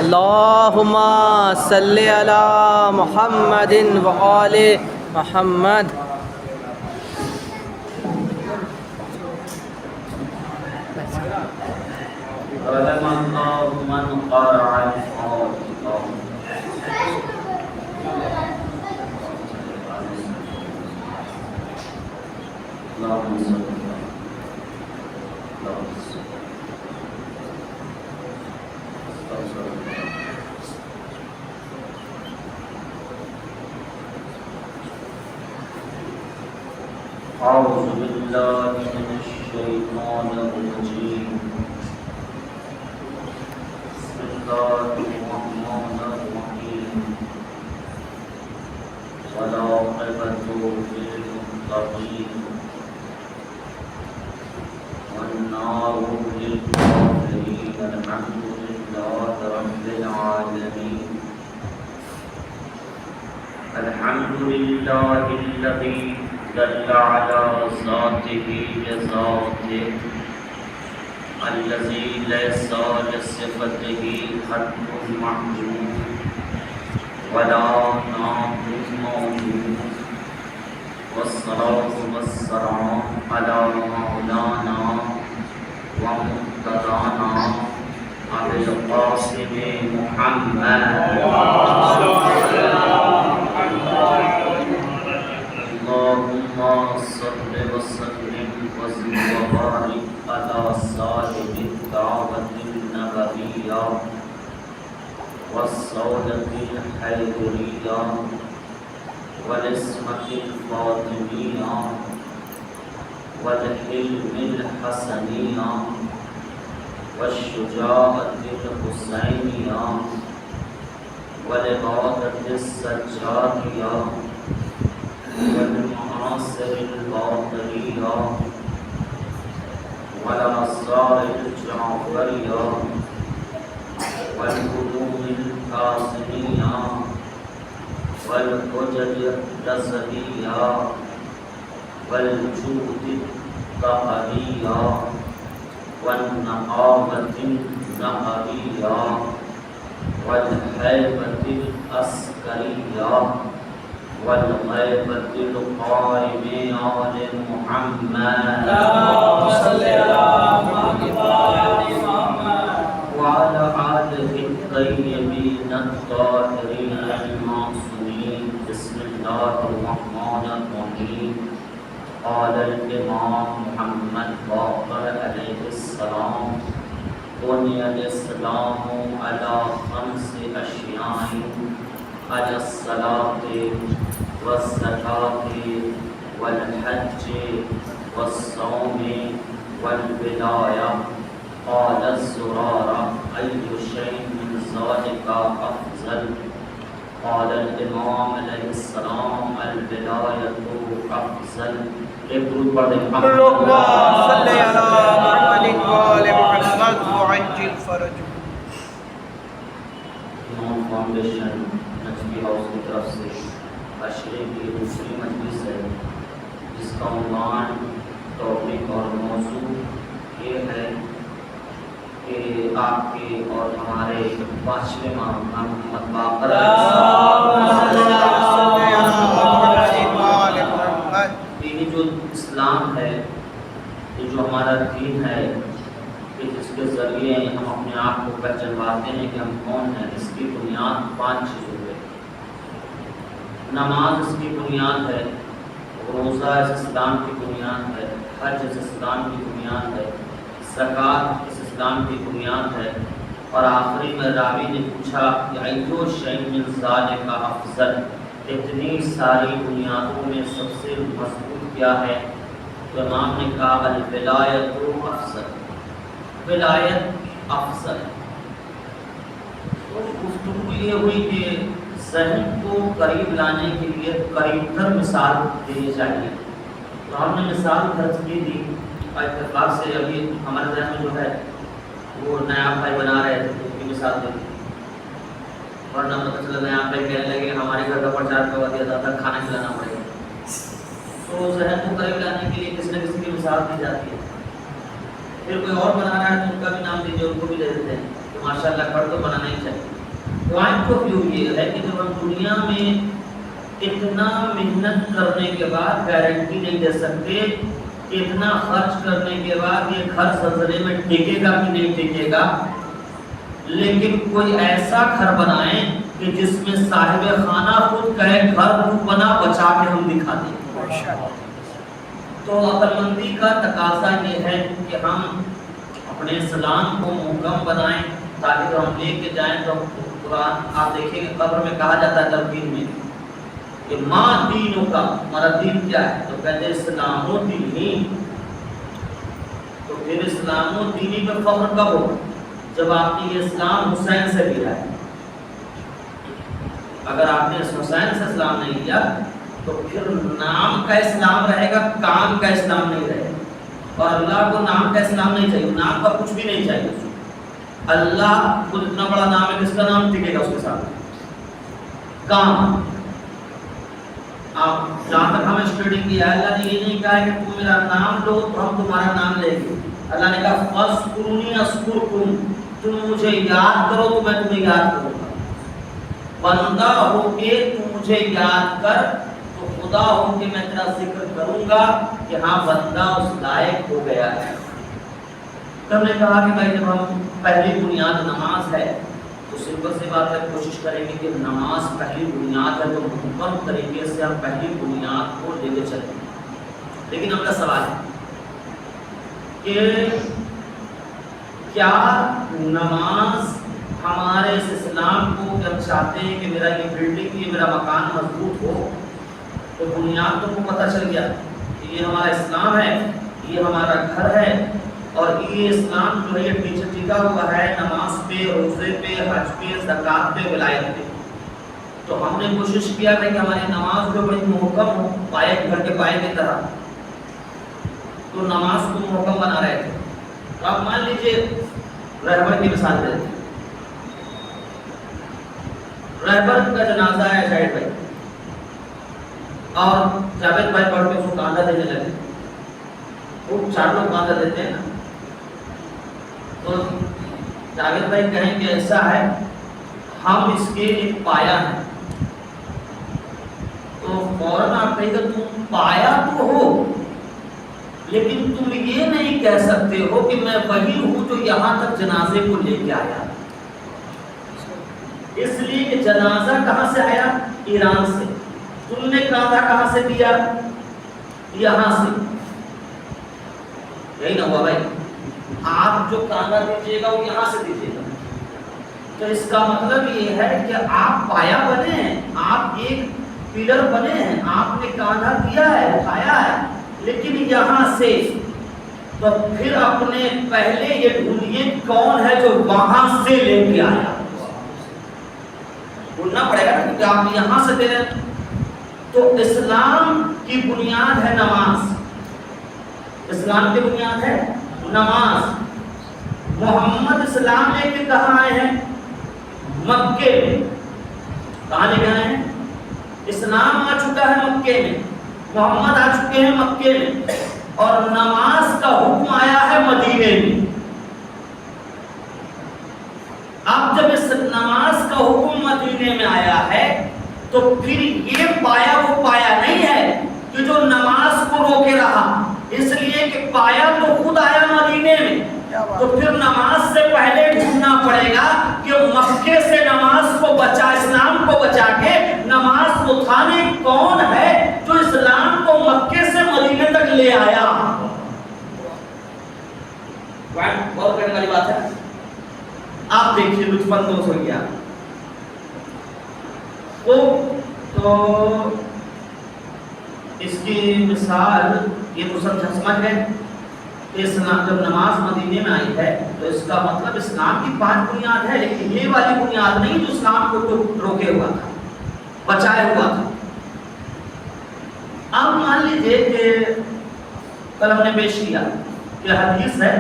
اللہم صلی علی محمد و آل محمد. رحم اللہ من قرأ الفاتحہ. اللہم صل اعوذ باللہ من الشیطان الرجیم. بسم اللہ الرحمن الرحیم. والعاقبۃ للمتقین والنار للکافرین. الحمد للہ رب العالمین. الحمد للہ الذی دل على ذاته بذاته الذي ليس لصفته حد معلوم ولا ناقص موجود. والصلاة والسلام على مولانا ومقتدانا أبي القاسم محمد. اللهم صل وسلم وزد وبارك على صاحب الدعوة النبوية والصولة الحيدرية والاسمة الفاطمية والحلم الحسنية والشجاعة الحسينية والعبادة السجادية والمعاصر الباطنية والآثار الجعفرية والعلوم الكاظمية والحجج الرزلية والجود الطهرية والنقابة النهرية والهيبة العسكرية والغيبة القائم على محمد. اللهم صل على محمد وعلى آله الطيبين الطاهرين المعصومين. بسم الله الرحمن الرحيم. قال الإمام محمد باقر عليه السلام: بني الإسلام على 5 أشياء: على الصلاة والزكاة والحج والصوم والولاية. قال الزرارة: أي شيء من ذلك أفضل؟ قال الإمام عليه السلام: الولاية أفضل. اللهم صل على محمد وآل محمد وعجل فرجه. امام فاؤنڈیشن نجوی ہاؤس کی طرف سے عشرے کی دوسری مجلس ہے، جس کا عنوان، ٹاپک اور موضوع یہ ہے کہ آپ کے اور ہمارے 5ویں امام محمد باقر دینی جو اسلام ہے، یہ جو ہمارا دین ہے، کہ جس کے ذریعے ہم اپنے آپ کو پہچانواتے ہیں کہ ہم کون ہیں، اس کی بنیاد 5 چیزوں پہ. نماز اس کی بنیاد ہے، روزہ اس اسلام کی بنیاد ہے، حج اس اسلام کی بنیاد ہے، زکوٰۃ اس اسلام کی بنیاد ہے، اور آخری میں راوی نے پوچھا کہ ایو شیء من ذلک افضل، اتنی ساری بنیادوں میں سب سے مضبوط کیا ہے؟ تو امام نے کہا الولایۃ افضل، ولایت افضل. تو گفتگو یہ ہوئی کہ ذہن کو قریب لانے کے لیے قریب تر مثال دینی چاہیے. تو ہم نے مثال درج کی تھی، اور اتفاق سے ابھی ہمارے ذہن میں جو ہے وہ نیا بھائی بنا رہے تھے، تو اس کی مثال دی. ورنہ پتہ چلا نیا بھائی کہنے لگے ہمارے گھر کا پرچار کروا دیا جاتا، کھانا کھلانا پڑے گا. تو ذہن کو قریب لانے کے لیے کسی نہ کسی کی مثال دی جاتی ہے. پھر کوئی اور بنا رہا ہے تو ان کا بھی نام دیجیے، ان کو بھی دے دیتے ہیں. تو تو ماشاءاللہ کر تو بنانا ہی چاہیے۔ پوائنٹ آف ویو یہ ہے کہ جب ہم دنیا میں اتنا محنت کرنے کے بعد گارنٹی نہیں دے سکتے، اتنا خرچ کرنے کے بعد یہ گھر زلزلے میں ٹکے گا کہ نہیں ٹکے گا، لیکن کوئی ایسا گھر بنائیں کہ جس میں صاحب خانہ خود کہے گھر تو بنا، بچا کے ہم دکھا دیں۔ تو عقل مندی کا تقاضا یہ ہے کہ ہم اپنے اسلام کو محکم بنائیں تاکہ جو ہم لے کے جائیں تو قرآن آپ دیکھیں کہ قبر میں کہا جاتا ہے تلقین میں کہ ماں دینوں کا، ہمارا دین کیا ہے؟ تو کہتے ہیں اسلام و دینی۔ تو پھر اسلام و دینی پہ فخر کب ہو؟ جب آپ نے یہ اسلام حسین سے لیا ہے۔ اگر آپ نے حسین سے اسلام نہیں لیا تو پھر نام کا اسلام رہے گا، کام کا اسلام نہیں رہے گا۔ اور اللہ کو نام کا اسلام نہیں چاہیے، نام کا کچھ بھی نہیں چاہیے۔ اللہ خود اتنا بڑا نام ہے، کس کا نام ٹکے گا اس کے ساتھ؟ کام۔ آپ جہاں تک ہمیں اسٹڈی کیا ہے، اللہ نے یہ نہیں کہا ہے کہ تم میرا نام لو تو ہم تمہارا نام لیں گے۔ اللہ نے کہا فَاذْكُرُونِي أَذْكُرْكُمْ، تم مجھے یاد کرو تو میں تمہیں یاد کروں گا۔ بندہ ہو کے تم مجھے یاد کر تو خدا ہو کے میں تیرا ذکر کروں گا کہ ہاں بندہ اس لائق ہو گیا ہے۔ تو ہم نے کہا کہ بھائی جب ہم پہلی بنیاد نماز ہے تو سمپل سی بات ہے، کوشش کریں گے کہ نماز پہلی بنیاد ہے تو محکم طریقے سے ہم پہلی بنیاد کو لے کے چلیں۔ لیکن ہم کا سوال ہے کہ کیا نماز ہمارے اس اسلام کو کہ ہم چاہتے ہیں کہ میرا یہ بلڈنگ، یہ میرا مکان مضبوط ہو، تو بنیاد تو کو پتہ چل گیا کہ یہ ہمارا اسلام ہے، یہ ہمارا گھر ہے، اور یہ اسلام جو ہے یہ پیچھے ٹکا ہوا ہے نماز پہ، روزے پہ، حج پہ، زکوٰۃ پہ، ولایت پہ۔ تو ہم نے کوشش کیا ہے کہ ہماری نماز جو بڑی محکم ہو، پائے گھر کے پائے کی طرح، تو نماز کو محکم بنا رہے تھے۔ تو آپ مان لیجیے رہبر کی مثال دے دیں، رہبر کا جنازہ ہے شاہد بھائی، اور جاوید بھائی پڑھ کے اس کو کاندھا دینے لگے، وہ چار لوگ کاندھا دیتے ہیں نا، تو جاوید بھائی کہیں کہ ایسا ہے ہم اس کے ایک پایا ہیں، تو فوراً آپ کہیں کہ تم پایا تو ہو لیکن تم یہ نہیں کہہ سکتے ہو کہ میں وہی ہوں جو یہاں تک جنازے کو لے کے آیا، اس لیے کہ جنازہ کہاں سے آیا؟ ایران سے، تم نے کاندھا کہاں سے دیا؟ یہاں سے۔ یہی نہ ہوا بھائی، آپ جو کاندھا دیجیے گا وہ یہاں سے دیجیے گا، تو اس کا مطلب یہ ہے کہ آپ پایا بنے ہیں، آپ ایک پلر بنے ہیں، آپ نے کاندھا دیا ہے، اٹھایا ہے، لیکن یہاں سے۔ تو پھر اپنے پہلے یہ ڈھونڈیے کون ہے جو وہاں سے لے کے آیا، ڈھونڈنا پڑے گا نا کہ آپ یہاں سے دے رہے ہیں۔ تو اسلام کی بنیاد ہے نماز، اسلام کی بنیاد ہے نماز۔ محمد اسلام لے کے کہاں آئے ہیں؟ مکے میں۔ کہاں لے کے آئے ہیں؟ اسلام آ چکا ہے مکے میں، محمد آ چکے ہیں مکے میں، اور نماز کا حکم آیا ہے مدینے میں۔ اب جب اس نماز کا حکم مدینے میں آیا ہے تو پھر یہ پایا وہ پایا نہیں ہے کہ جو نماز کو روکے رہا، اس لیے کہ پایا تو خود آیا مدینے میں، تو پھر نماز سے پہلے ڈھونڈنا پڑے گا کہ مکے سے نماز کو بچا، اسلام کو بچا کے نماز اٹھانے کون ہے جو اسلام کو مکے سے مدینے تک لے آیا۔ غور کرنے والی بات ہے۔ آپ دیکھیے لطف اندوز ہو گیا تو اس کی مثال یہ تو سمجھ گئے کہ اسلام جب نماز مدینے میں آئی ہے تو اس کا مطلب اسلام کی 5 بنیاد ہے، لیکن یہ والی بنیاد نہیں جو اسلام کو روکے ہوا تھا، بچائے ہوا تھا۔ اب مان لیجیے کہ کل ہم نے پیش کیا کہ حدیث ہے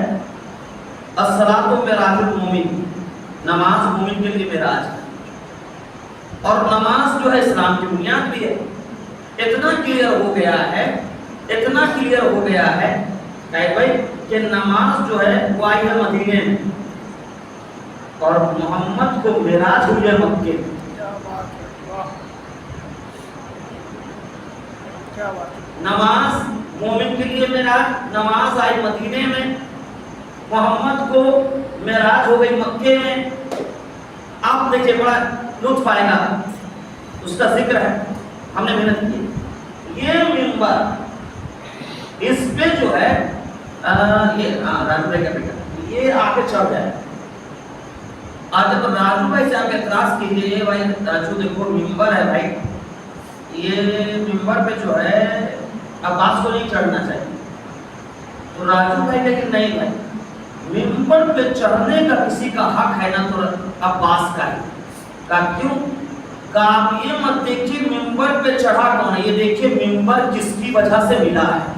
الصلاۃ معراج المومن، نماز مومن کے لیے معراج ہے، اور نماز جو ہے اسلام کی بنیاد بھی ہے۔ اتنا کلیئر ہو گیا ہے، اتنا کلیئر ہو گیا ہے بھائی کہ نماز جو ہے وہ آئی ہے مدینے میں، اور محمد کو معراج ہوئی ہے مکے میں. نماز مومن کے لیے معراج، نماز آئی مدینے میں، محمد کو معراج ہو گئی مکے میں. آپ دیکھیں بڑا لطف آئے گا، اس کا ذکر ہے، ہم نے محنت کی. یہ منبر اس پہ جو ہے یہ آگے چڑھ جائے. آج جب راجو بھائی سے آپ اعتراض کیجیے، بھائی راجو دیکھو منبر ہے بھائی، یہ منبر پہ جو ہے عباس کو نہیں چڑھنا چاہیے. تو راجو بھائی کہے کہ نہیں بھائی، منبر پہ چڑھنے کا کسی کا حق ہے نا تو عباس کا ہے. کہا کیوں؟ کہا آپ یہ مت دیکھیے منبر پہ چڑھا کون ہے، یہ دیکھیے منبر کس کی وجہ سے ملا ہے.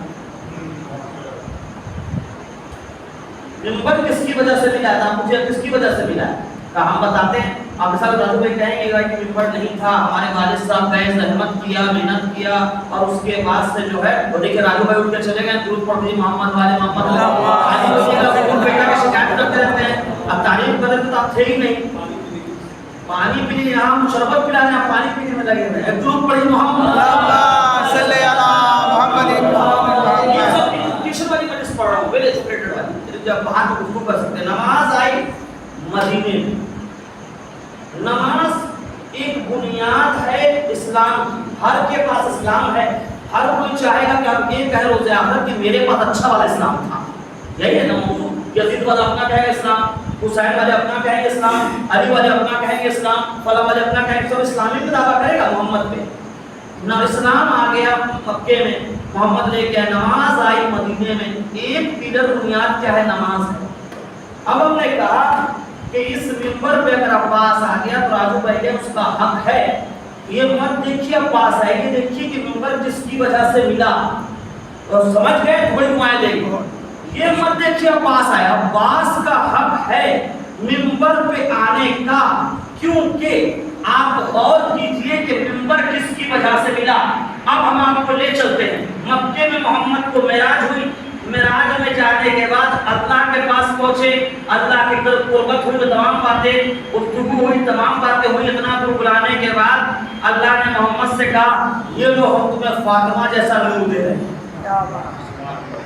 منبر کس کی وجہ سے ملا ہے؟ آپ مجھے کس کی وجہ سے ملا ہے؟ کہا ہم بتاتے ہیں. آپ مثال راجو بھائی کہیں گے کہ منبر نہیں تھا، ہمارے والد صاحب گئے، زحمت کیا، محنت کیا، اور اس کے بعد سے جو ہے وہ دیکھیں راجو بھائی اٹھ کے چلے گئے، درود پڑھ دی محمد والے محمد شکایت کرتے رہتے ہیں. اب تعریف کرتے تو آپ تھے ہی نہیں. پانی پینے یہاں شربت پلا رہے ہیں، پانی پینے میں لگے ہوئے ہیں. درود پڑھی محمد صلی اللہ محمد. یہ سب ٹیوشن والی میں پڑھ رہا ہوں، ویل ایجوکیٹڈ والی، جب باہر میں گفتگو کر سکتے. نماز آئی مدینے میں. نماز ایک بنیاد ہے اسلام کی. ہر کے پاس اسلام ہے، ہر کوئی چاہے گا کہ ہم یہ کہہ روز آخرت کہ میرے پاس اچھا والا اسلام تھا. یہی ہے نا موضوع. یزید والا اپنا کہے گا اسلام، حسین والے اپنا کہیں گے اسلام، علی والے اپنا کہیں گے اسلام، فلاں والے اپنا کہیں گے. سب اسلامی پہ دعویٰ کرے گا محمد پہ. نہ اسلام آ گیا مکے میں، محمد لے کے نماز آئی مدینے میں. ایک پیلر بنیاد کیا ہے؟ نماز ہے. اب ہم نے کہا کہ اس منبر پہ اگر عباس آ گیا تو راجو بھائی اس کا حق ہے. یہ مت دیکھیے عباس آئے گی، دیکھیے کہ منبر جس کی وجہ سے ملا. اور سمجھ گئے تھوڑی دعائیں دیکھو. یہ مت دیکھیے عباس آیا، عباس کا حق ہے منبر پہ آنے کا. کیونکہ آپ غور کیجئے کہ منبر کس کی وجہ سے ملا. اب ہم آپ کو لے چلتے ہیں. مکے میں محمد کو معراج ہوئی. معراج میں جانے کے بعد اللہ کے پاس پہنچے، اللہ کی طرف قربت ہوئی، تمام باتیں گفتگو ہوئی، تمام باتیں ہوئی. اتنا دور بلانے کے بعد اللہ نے محمد سے کہا یہ لو ہم تمہیں فاطمہ جیسا نور دے رہے ہیں،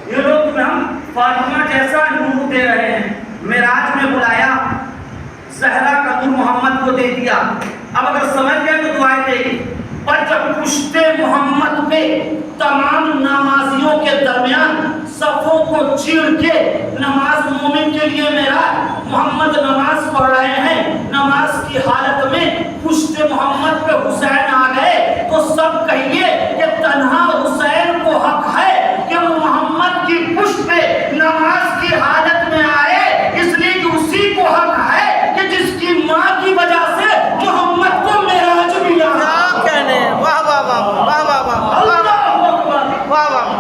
یہ لوگ تمہیں ہم فاطمہ جیسا نور دے رہے ہیں. معراج میں بلایا، زہرا کا نور محمد کو دے دیا. اب اگر سمجھ گئے تو دعائیں دے گی. اور جب پشتے محمد پہ تمام نمازیوں کے درمیان صفوں کو چیر کے نماز مومن کے لیے معراج، محمد نماز پڑھ رہے ہیں، نماز کی حالت میں پشت محمد پہ حسین آ گئے تو سب کہیے کہ تنہا حسین کو حق ہے کہ وہ محمد کی پشت پہ نماز کی حالت میں آئے، اس لیے کہ اسی کو حق ہے کہ جس کی ماں کی وجہ سے محمد کو معراج ملا.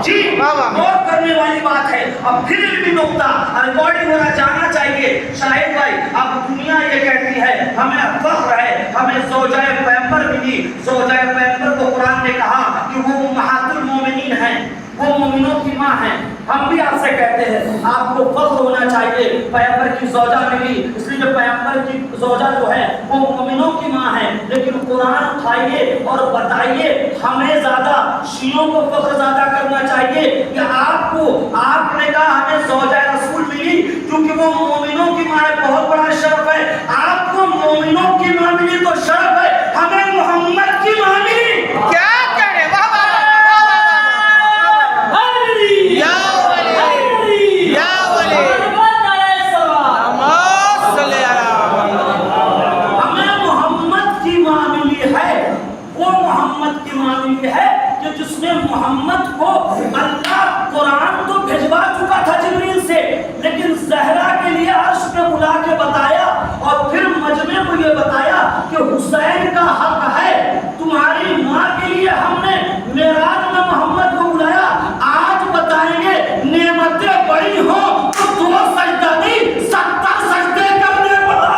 جی غور کرنے والی بات ہے. اب پھر بھی نقطہ ریکارڈنگ ہونا جانا چاہیے. شاہد بھائی اب دنیا یہ کہتی ہے ہمیں فخر ہے، ہمیں زوجہ پیغمبر ملی. زوجہ پیغمبر کو قرآن نے کہا کہ وہ امہات المومنین ہیں، وہ مومنوں کی ماں ہیں. ہم بھی آپ سے کہتے ہیں آپ کو فخر ہونا چاہیے، پیغمبر کی زوجہ ملی، اس لیے پیغمبر کی زوجہ جو ہے وہ مومنوں کی ماں ہے. لیکن قرآن اٹھائیے اور بتائیے ہمیں زیادہ شیعوں کو فخر زیادہ کرنا چاہیے کہ آپ کو، آپ نے کہا ہمیں زوجہ رسول ملی کیونکہ وہ مومنوں کی ماں ہے، بہت بڑا شرف ہے. آپ کو مومنوں کی ماں ملی تو شرف ہے، ہمیں محمد کی ماں ملی. کیا کرے؟ واہ واہ محمد کو اللہ قرآن تو بھجوا چکا تھا جبریل سے، لیکن زہرا کے لیے عرش پہ بلا کے بتایا اور پھر مجمع کو یہ بتایا کہ حسین کا حق ہے. تمہاری ماں کے لیے ہم نے معراج میں محمد کو بلایا. آج بتائیں گے نعمتیں بڑی ہوں تو 2 سجدہ نہیں 70 سجدے کرنے پڑا.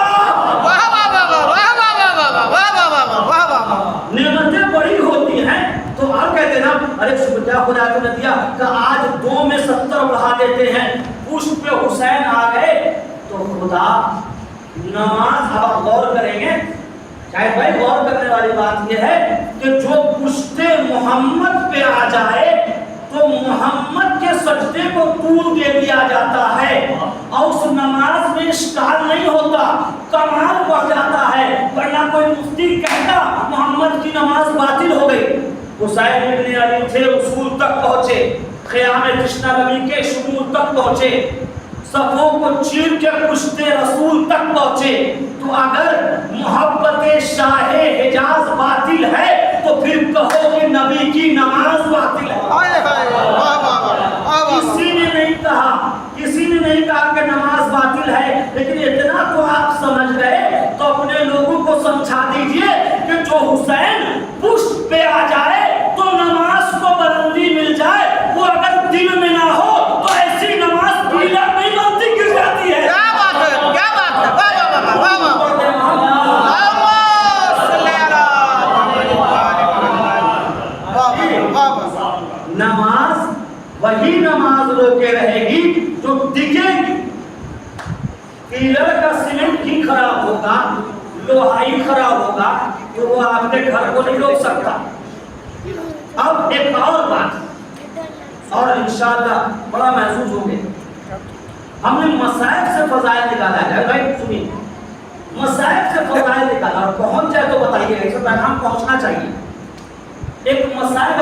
واہ واہ واہ واہ واہ واہ واہ واہ واہ واہ. نعمتیں بڑی ہوتی ہیں تو آپ کہتے ہیں نا ارے شکر خدا کو نے دیا کہ آج 2 میں 70 بڑھا دیتے ہیں. پشت پہ حسین آ گئے تو خدا نماز غور کریں گے شاید بھائی، غور کرنے والی بات یہ ہے کہ جو پشت محمد پہ آ جائے تو محمد کے سجدے کو طول دے دیا جاتا ہے اور اس نماز میں اشکال نہیں ہوتا، کمال بڑھ جاتا ہے، ورنہ کوئی مفتی کہتا محمد کی نماز باطل ہو گئی۔ حسین ابن علی تھے، اصول تک پہنچے، خیام تشنہ نبی کے شمول تک پہنچے، صفوں کو چیر کے پشت رسول تک پہنچے، تو اگر محبت شاہ حجاز باطل ہے تو پھر کہو کہ نبی کی نماز باطل ہے۔ کسی نے نہیں کہا کہ نماز باطل ہے، لیکن اتنا تو آپ سمجھ گئے تو اپنے لوگوں کو سمجھا دیجئے کہ جو حسین پشت پہ آ جائے تو نماز کو بلندی مل جائے، وہ اگر دل میں نہ ہو تو ایسی نماز پیلا نہیں بنتی، گر جاتی ہے۔ کیا بات ہے، کیا بات ہے، واہ واہ واہ واہ واہ۔ نماز وہی نماز روکے رہے گی جو دکھے گی۔ پیلر کا سیمنٹ ہی خراب ہوگا، لوہا ہی خراب ہوگا تو وہ آپ کے گھر کو نہیں روک سکتا۔ اب ایک اور بات، اور انشاءاللہ بڑا محسوس ہوگے، ہم نے مسائل سے فضائل نکالا ہے بھائی، سنیے، مسائل سے فضائل نکالا اور پہنچ جائے تو بتائیے، ایسے پیغام پہنچنا چاہیے۔ ایک مسائل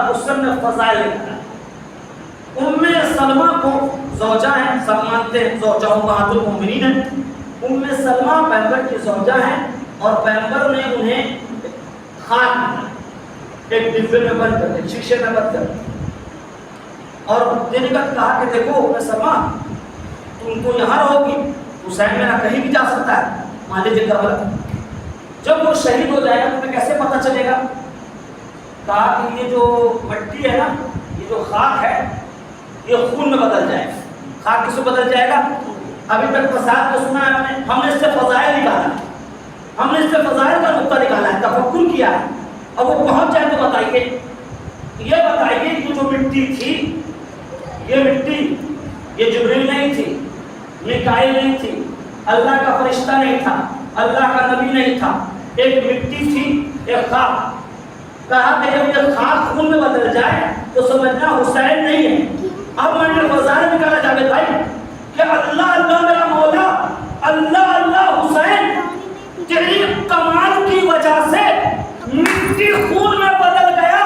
اس سے نے فضائل نکالا۔ ام سلمہ کو زوجہ ہیں، سب مانتے ہیں زوجہ امہات المؤمنین ہیں، ام سلمہ پیغمبر کی زوجہ ہیں اور پیغمبر نے انہیں خاک ایک ڈبے میں بند کر دیا، شیشے میں بند کر دیا اور دینے کا کہا کہ دیکھو ام سلمہ تم تو یہاں رہو گی، حسین میرا کہیں بھی جا سکتا ہے، مان لیجیے کربلا، جب وہ شہید ہو جائے گا تمہیں کیسے پتہ چلے گا؟ کہا کہ یہ جو مٹی ہے نا، یہ جو خاک ہے یہ خون میں بدل جائے گا۔ خاک کس میں بدل جائے گا؟ ابھی تک فساد کو سنا ہے ہم نے اس سے فضائل نکالا، ہم نے اس سے فضائل کا نقطہ نکالا ہے، تفکر کیا ہے، اب وہ پہنچ جائے تو بتائیے، یہ بتائیے کہ جو مٹی تھی، یہ مٹی یہ جبریل نہیں تھی، میکائیل نہیں تھی، اللہ کا فرشتہ نہیں تھا، اللہ کا نبی نہیں تھا، ایک مٹی تھی، ایک خاک۔ کہا کہ جب یہ خاک خون میں بدل جائے تو سمجھنا حسین نہیں ہے۔ اب میں نے فضائل نکالا جاوید بھائی کہ اللہ اللہ میرا مولا، اللہ اللہ حسین، تیری کمال کی وجہ سے مٹی خون میں بدل گیا،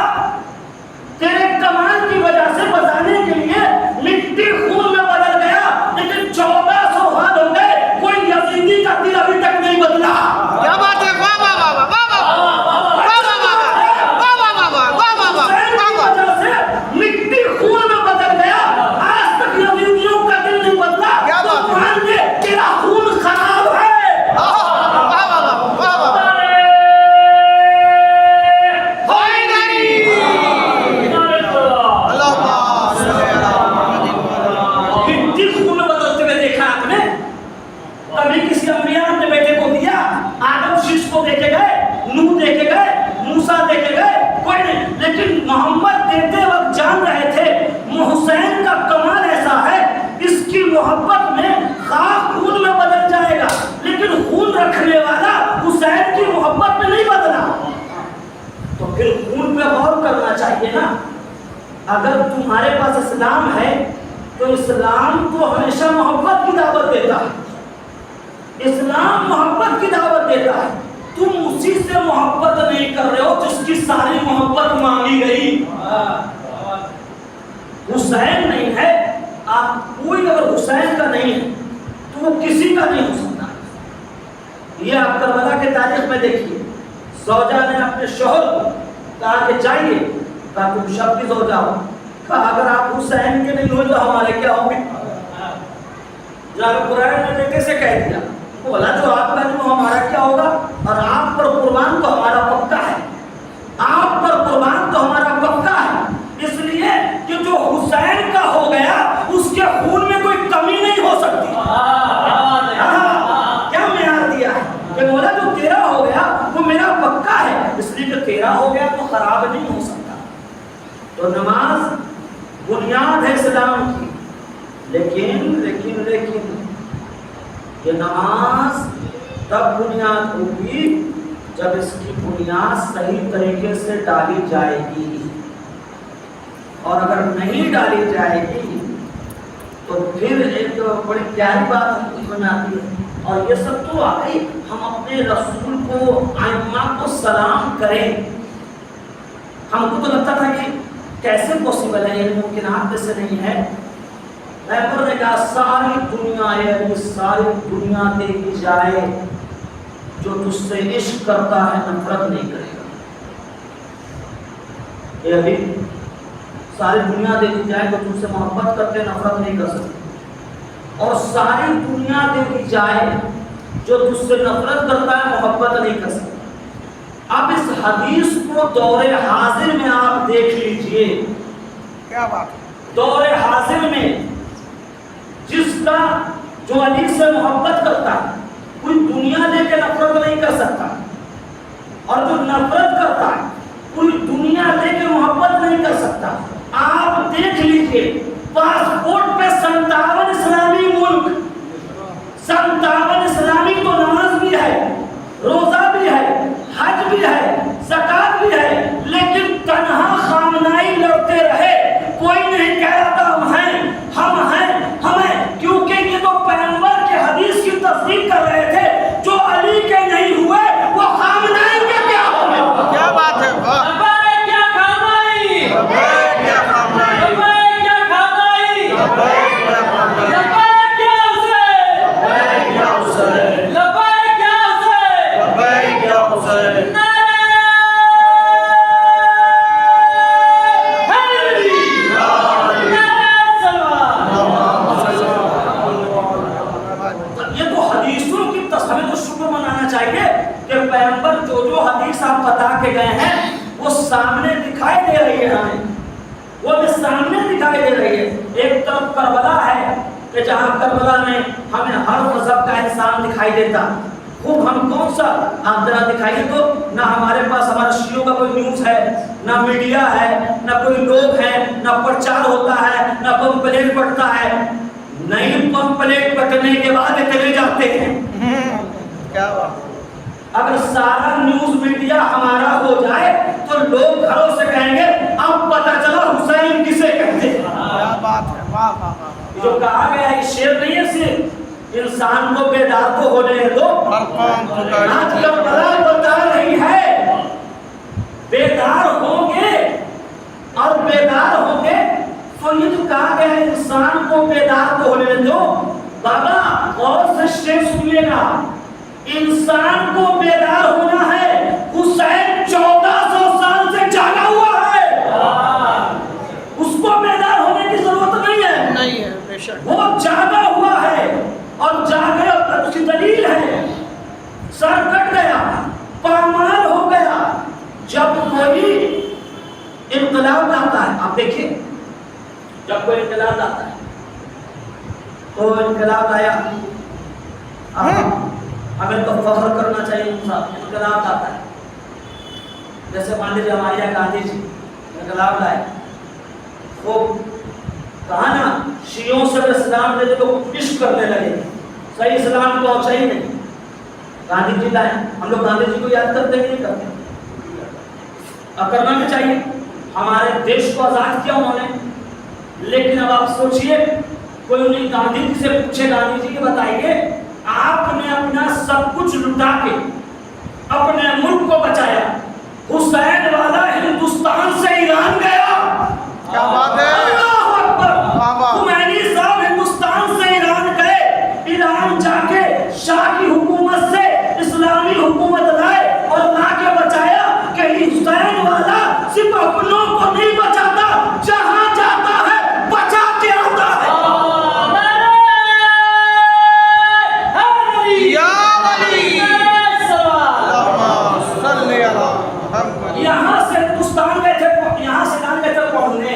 تیرے کمال کی وجہ سے بتانے کے لیے مٹی خون میں بدل گیا، لیکن 1400 سال ہو گئے کوئی یزیدی کا دل ابھی تک نہیں بدلا۔ کیا بات ہے، واہ واہ واہ واہ مٹی خون میں بدل گیا، آج تک یزیدیوں کا دل نہیں بدلا، تو مان لے تیرا خون خراب ہے۔ مٹی خون میں بدلتے ہوئے دیکھا آپ نے؟ کبھی کسی انبیاء اپنے بیٹے کو دیا؟ آدم شیش کو دیکھے گئے، نوح دیکھے گئے، موسیٰ دیکھے گئے؟ کوئی نہیں، لیکن محمد دیتے وقت جان رہے تھے حسین کا کمال ایسا ہے، اس کی محبت میں خاک خون میں بدل جائے گا، لیکن خون رکھنے والا حسین کی محبت میں نہیں بدلا۔ تو پھر خون پہ غور کرنا چاہیے نا۔ اگر تمہارے پاس اسلام ہے تو اسلام تو ہمیشہ محبت کی دعوت دیتا ہے، اسلام محبت کی دعوت دیتا ہے، تم اسی سے محبت نہیں کر رہے ہو جس کی ساری محبت مانگی گئی۔ حسین نہیں ہے، آپ کوئی اگر حسین کا نہیں ہے تو وہ کسی کا نہیں ہو سکتا۔ یہ آپ کربلا کے تاریخ میں دیکھیے، زوجہ نے اپنے شوہر کو کہا کہ جائیے، کہا تم شب کی زوجہ ہو، کہا اگر آپ حسین کے نہیں ہوئے تو ہمارے کیا ہوں گے؟ جب قرآن نے بیٹے سے کہہ دیا، بولا جو آپ کا جو ہمارا کیا ہوگا، اور آپ پر قربان تو ہمارا پکا ہے، آپ پر قربان تو ہمارا پکا ہے، اس لیے کہ جو حسین کا ہو گیا اس کے خون میں کوئی کمی نہیں ہو سکتی۔ کیا معیار دیا ہے کہ مولا جو تیرا ہو گیا وہ میرا پکا ہے، اس لیے کہ تیرا ہو گیا تو خراب نہیں ہو سکتا۔ تو نماز بنیاد ہے اسلام کی، لیکن یہ نماز تب بنیاد ہوگی جب اس کی بنیاد صحیح طریقے سے ڈالی جائے گی، اور اگر نہیں ڈالی جائے گی تو پھر ایک بڑی پیاری بات میں آتی ہے، اور یہ سب تو واقعی ہم اپنے رسول کو ائمہ کو سلام کریں، ہم کو تو لگتا تھا کہ کیسے پوسیبل ہے، یہ ممکنات میں سے نہیں ہے۔ پیغمبر نے کہا ساری دنیا ہے، ساری دنیا دیکھی جائے، جو تجھ سے عشق کرتا ہے نفرت نہیں کرے گا۔ یہ ابھی ساری دنیا دیکھی جائے جو تجھ سے محبت کرتے نفرت نہیں کر سکتے، اور ساری دنیا دیکھی جائے جو تجھ سے نفرت کرتا ہے محبت نہیں کر سکتا۔ اب اس حدیث کو دور حاضر میں آپ دیکھ لیجئے، کیا بات، دور حاضر میں جس کا جو علی سے محبت کرتا ہے کوئی دنیا دے کے نفرت نہیں کر سکتا، اور جو نفرت کرتا ہے کوئی دنیا دے کے محبت نہیں کر سکتا۔ آپ دیکھ لیجئے پاسپورٹ پہ 57 اسلامی ملک، 57 اسلامی تو نماز بھی ہے، روزہ بھی ہے، حج بھی ہے، زکات بھی ہے، لیکن تنہا خامنائی لڑتے رہے، کوئی نہیں کہہ رہا تھا ہم ہیں، ہم ہیں، ہمیں، کیونکہ یہ تو پیغمبر کے حدیث کی تصدیق کر رہے تھے، جو علی کے نہیں ہوئے وہ خامنائی کے کیا ہوئے؟ کیا بات ہے، واہ، کیا خامنائی، کیا خامنائی، کیا خامنائی، کیا خامنائی، گئے ہیں وہ سامنے دکھائی دے رہی ہے، ہمیں وہ بھی سامنے دکھائی دے رہی ہے۔ ایک طرف کربلا ہے کہ جہاں کربلا میں ہمیں ہر مذہب کا انسان دکھائی دیتا، خوب ہم کون سا آپ ذرا دکھائیے تو، نہ ہمارے پاس ہمارے شیعوں کا کوئی نیوز ہے، نہ میڈیا ہے، نہ کوئی لوگ ہیں، نہ پرچار ہوتا ہے، نہ پمپلیٹ بٹتا ہے، نہیں پمپلیٹ بٹنے کے بعد چلے جاتے ہیں۔ کیا بات، اگر سارا نیوز میڈیا ہمارا ہو جائے تو لوگ گھروں سے کہیں گے اب پتہ چلا حسین کسے کہتے ہیں۔ کیا بات ہے، واہ واہ واہ، جو کہا گیا ہے شعر نہیں ہے، صرف انسان کو بیدار تو ہونے دو، ہر قوم پکاری آج کل بلا بتا رہی ہے، بیدار ہوں گے اور بیدار ہوں گے تو یہ جو کہا گیا ہے انسان کو بیدار تو ہونے دو، بابا غور سے شعر سنیے گا، انسان کو بیدار ہونا ہے، حسین 1400 سال سے جاگا ہوا ہے، اس کو بیدار ہونے کی ضرورت نہیں ہے، نہیں ہے، بے شک، وہ جاگا ہوا ہے، اور جاگے اس کی دلیل ہے، سر کٹ گیا، پامال ہو گیا۔ جب کوئی انقلاب لاتا ہے، آپ دیکھیں جب کوئی انقلاب لاتا ہے تو انقلاب آیا، ہمیں تو فخر کرنا چاہیے، انقلاب لاتا ہے، جیسے مان لیجیے ہمارے یہاں گاندھی جی انقلاب لائے، خوب کہا نا شیعوں سے اسلام لے تو عشق کرنے لگے، صحیح اسلام پہنچا ہی نہیں، گاندھی جی لائے، ہم لوگ گاندھی جی کو یاد کرتے ہیں نہیں کرتے، اب کرنا بھی چاہیے، ہمارے دیش کو آزاد کیا انہوں نے، لیکن اب آپ سوچئے کوئی انہیں گاندھی جی سے پوچھے، گاندھی جی کے بتائیے آپ نے اپنا سب کچھ لٹا کے اپنے ملک کو بچایا، حسین والا ہندوستان سے ایران گیا، کیا بات ہے، اللہ اکبر، خمینی صاحب ہندوستان سے ایران گئے، ایران جا کے شاہ کی حکومت سے اسلامی حکومت لائے اور لا کے بچایا کہ حسین والا صرف اپنوں کو نہیں بچاتا، جہاں جاتا ہے بچا کے آتا ہے۔ یہاں سے ہندوستان گئے تھے، یہاں سے نام گئے تھے پڑھنے،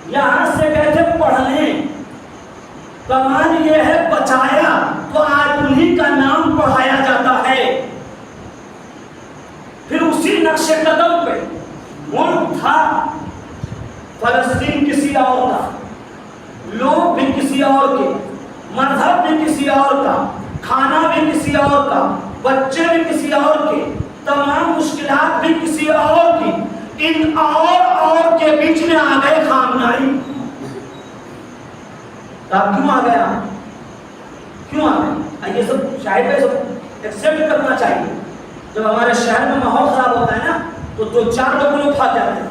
یہاں سے گئے تھے پڑھنے، کمال یہ ہے بچایا تو آج انہی کا نام پڑھایا جاتا ہے۔ پھر اسی نقش قدم پہ ملک تھا، فلسطین کسی اور کا، لوگ بھی کسی اور کے، مذہب بھی کسی اور کا، کھانا بھی کسی اور کا، بچے بھی کسی اور کے، تمام مشکلات بھی کسی اور کی، ان اور کے بیچ میں آ گئے خامنائی۔ آپ کیوں آ گیا؟ کیوں آ گئے؟ یہ سب شاید یہ سب ایکسپٹ کرنا چاہیے۔ جب ہمارے شہر میں ماحول خراب ہوتا ہے نا تو دو چار لوگوں میں بھاگ جاتے ہیں،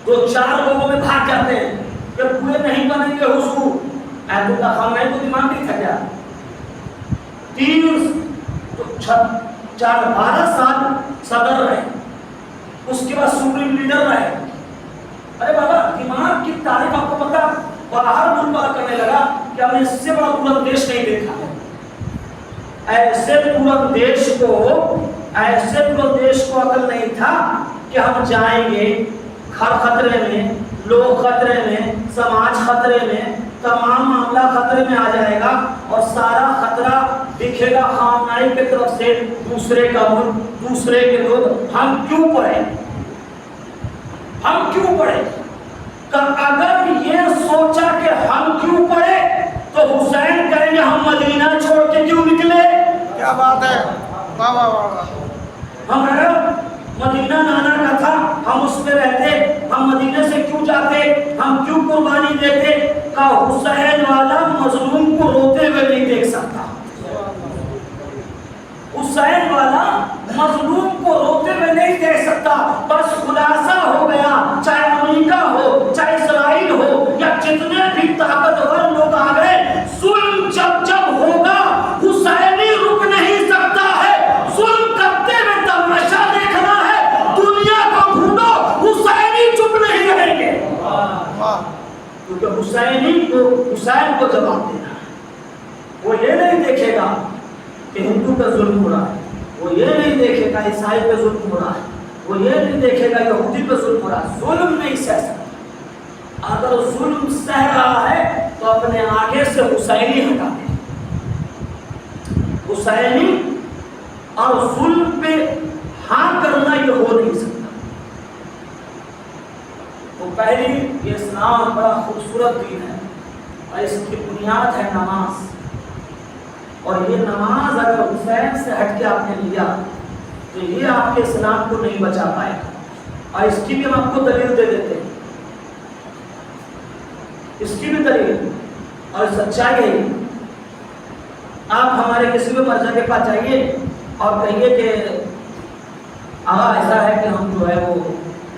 دو چار لوگوں میں بھاگ جاتے ہیں کہ پورے نہیں بنیں گے حضور۔ ایت اللہ خامنائی کو دماغ نہیں تھا کیا؟ 12 سال صدر رہے، اس کے بعد سپریم لیڈر رہے۔ ارے بابا دماغ کی تعریف آپ کو پتا، باہر ملک بار کرنے لگا کہ ہم نے اس سے بڑا پورا دیش نہیں دیکھا۔ ایسے پورا دیش کو عقل نہیں تھا کہ ہم جائیں گے، گھر خطرے میں، لوگ خطرے میں، سماج خطرے میں، تمام معاملہ خطرے میں آ جائے گا اور سارا خطرہ دکھے گا خامنائی کی طرف سے، دوسرے کا ملک، دوسرے کے لوگ۔ ہم کیوں پڑھے؟ ہم کیوں پڑھے؟ اگر یہ سوچا کہ ہم کیوں پڑھے تو حسین کہیں گے ہم مدینہ چھوڑ کے کیوں نکلے؟ کیا بات ہے، واہ واہ واہ۔ ہمارا مدینہ نانا کا تھا، ہم اس میں رہتے، ہم مدینہ سے کیوں جاتے، ہم کیوں قربانی دیتے؟ کہ حسین والا مظلوم کو روتے ہوئے نہیں دیکھ سکتا، حسین والا مظلوم کو روتے ہوئے نہیں دیکھ سکتا۔ بس خلاصہ ہو گیا، چاہے امریکہ ہو، چاہے اسرائیل ہو، یا جتنے بھی طاقتور لوگ آ گئے، ظلم جب ہوگا حسینی رک نہیں سکتا ہے۔ ظلم کرتے ہوئے تماشا دیکھنا ہے، دنیا کو ڈھونڈو، حسینی چپ نہیں رہیں گے، کیونکہ حسین کو جواب دینا ہے۔ وہ یہ نہیں دیکھے گا کہ ہندو پہ ظلم ہو رہا ہے، وہ یہ نہیں دیکھے گا عیسائی پہ ظلم ہو رہا ہے، وہ یہ نہیں دیکھے گا یہودی پہ ظلم ہو رہا ہے۔ ظلم نہیں سہ سکتا۔ اگر ظلم سہ رہا ہے تو اپنے آگے سے حسینی ہٹا دے۔ حسینی اور ظلم پہ ہاں کرنا یہ ہو نہیں سکتا۔ تو پہلی یہ اسلام بڑا خوبصورت دین ہے اور اس کی بنیاد ہے نماز، اور یہ نماز اگر حسین سے ہٹ کے آپ نے لیا تو یہ آپ کے اسلام کو نہیں بچا پائے گا۔ اور اس کی بھی ہم آپ کو دلیل دے دیتے ہیں، اس کی بھی دلیل اور سچائی ہے۔ آپ ہمارے کسی بھی مرجع کے پاس جائیے اور کہیے کہ آقا ایسا ہے کہ ہم جو ہے وہ